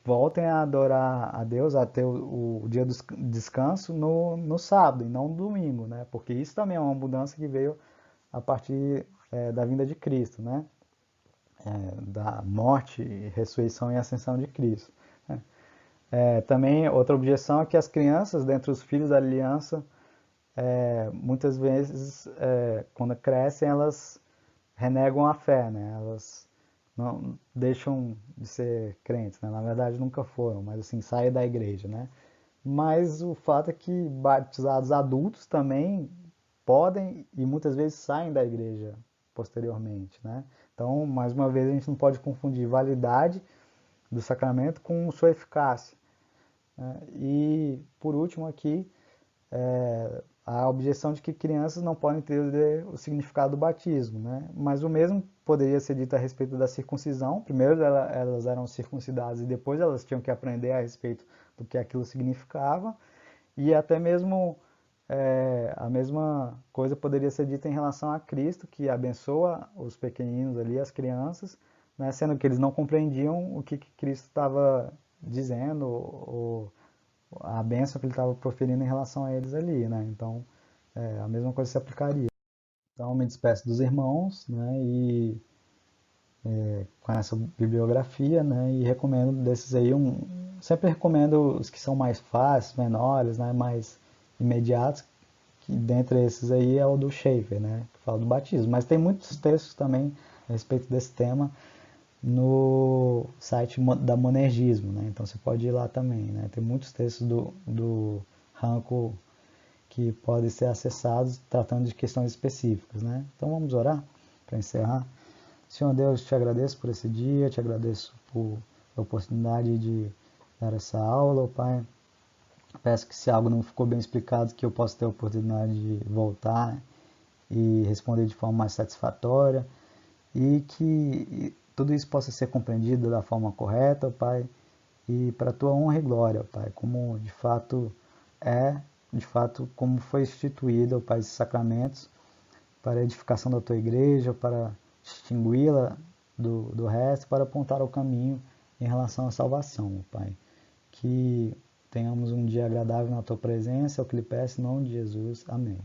voltem a adorar a Deus, a ter o dia do descanso no sábado e não no domingo, né? Porque isso também é uma mudança que veio a partir da vinda de Cristo, né? Da morte, ressurreição e ascensão de Cristo. Né? Também outra objeção é que as crianças, dentre os filhos da aliança, muitas vezes, quando crescem, elas renegam a fé, né? Elas não deixam de ser crentes, né? Na verdade nunca foram, mas assim, saem da igreja, né? Mas o fato é que batizados adultos também podem e muitas vezes saem da igreja posteriormente, né? Então, mais uma vez, a gente não pode confundir validade do sacramento com sua eficácia. Né? E, por último aqui, a objeção de que crianças não podem entender o significado do batismo, né? Mas o mesmo poderia ser dito a respeito da circuncisão. Primeiro elas eram circuncidadas e depois elas tinham que aprender a respeito do que aquilo significava. E até mesmo a mesma coisa poderia ser dita em relação a Cristo, que abençoa os pequeninos ali, as crianças, né? Sendo que eles não compreendiam o que Cristo estava dizendo, ou a bênção que ele estava proferindo em relação a eles ali, né? Então, a mesma coisa se aplicaria. Então, eu me despeço dos irmãos, né? E com essa bibliografia, né? E recomendo desses aí sempre recomendo os que são mais fáceis, menores, né? Mais imediatos, que dentre esses aí é o do Schaeffer, né? Que fala do batismo. Mas tem muitos textos também a respeito desse tema no site da Monergismo, né? Então você pode ir lá também, né? Tem muitos textos do Ranco que podem ser acessados tratando de questões específicas, né? Então vamos orar para encerrar. Senhor Deus, te agradeço por esse dia, te agradeço por a oportunidade de dar essa aula, Pai. Peço que se algo não ficou bem explicado, que eu possa ter a oportunidade de voltar e responder de forma mais satisfatória e que tudo isso possa ser compreendido da forma correta, Pai, e para a tua honra e glória, Pai, como de fato como foi instituído, Pai, esses sacramentos para a edificação da tua igreja, para distingui-la do resto, para apontar o caminho em relação à salvação, Pai. Que tenhamos um dia agradável na tua presença, é o que lhe peço em nome de Jesus. Amém.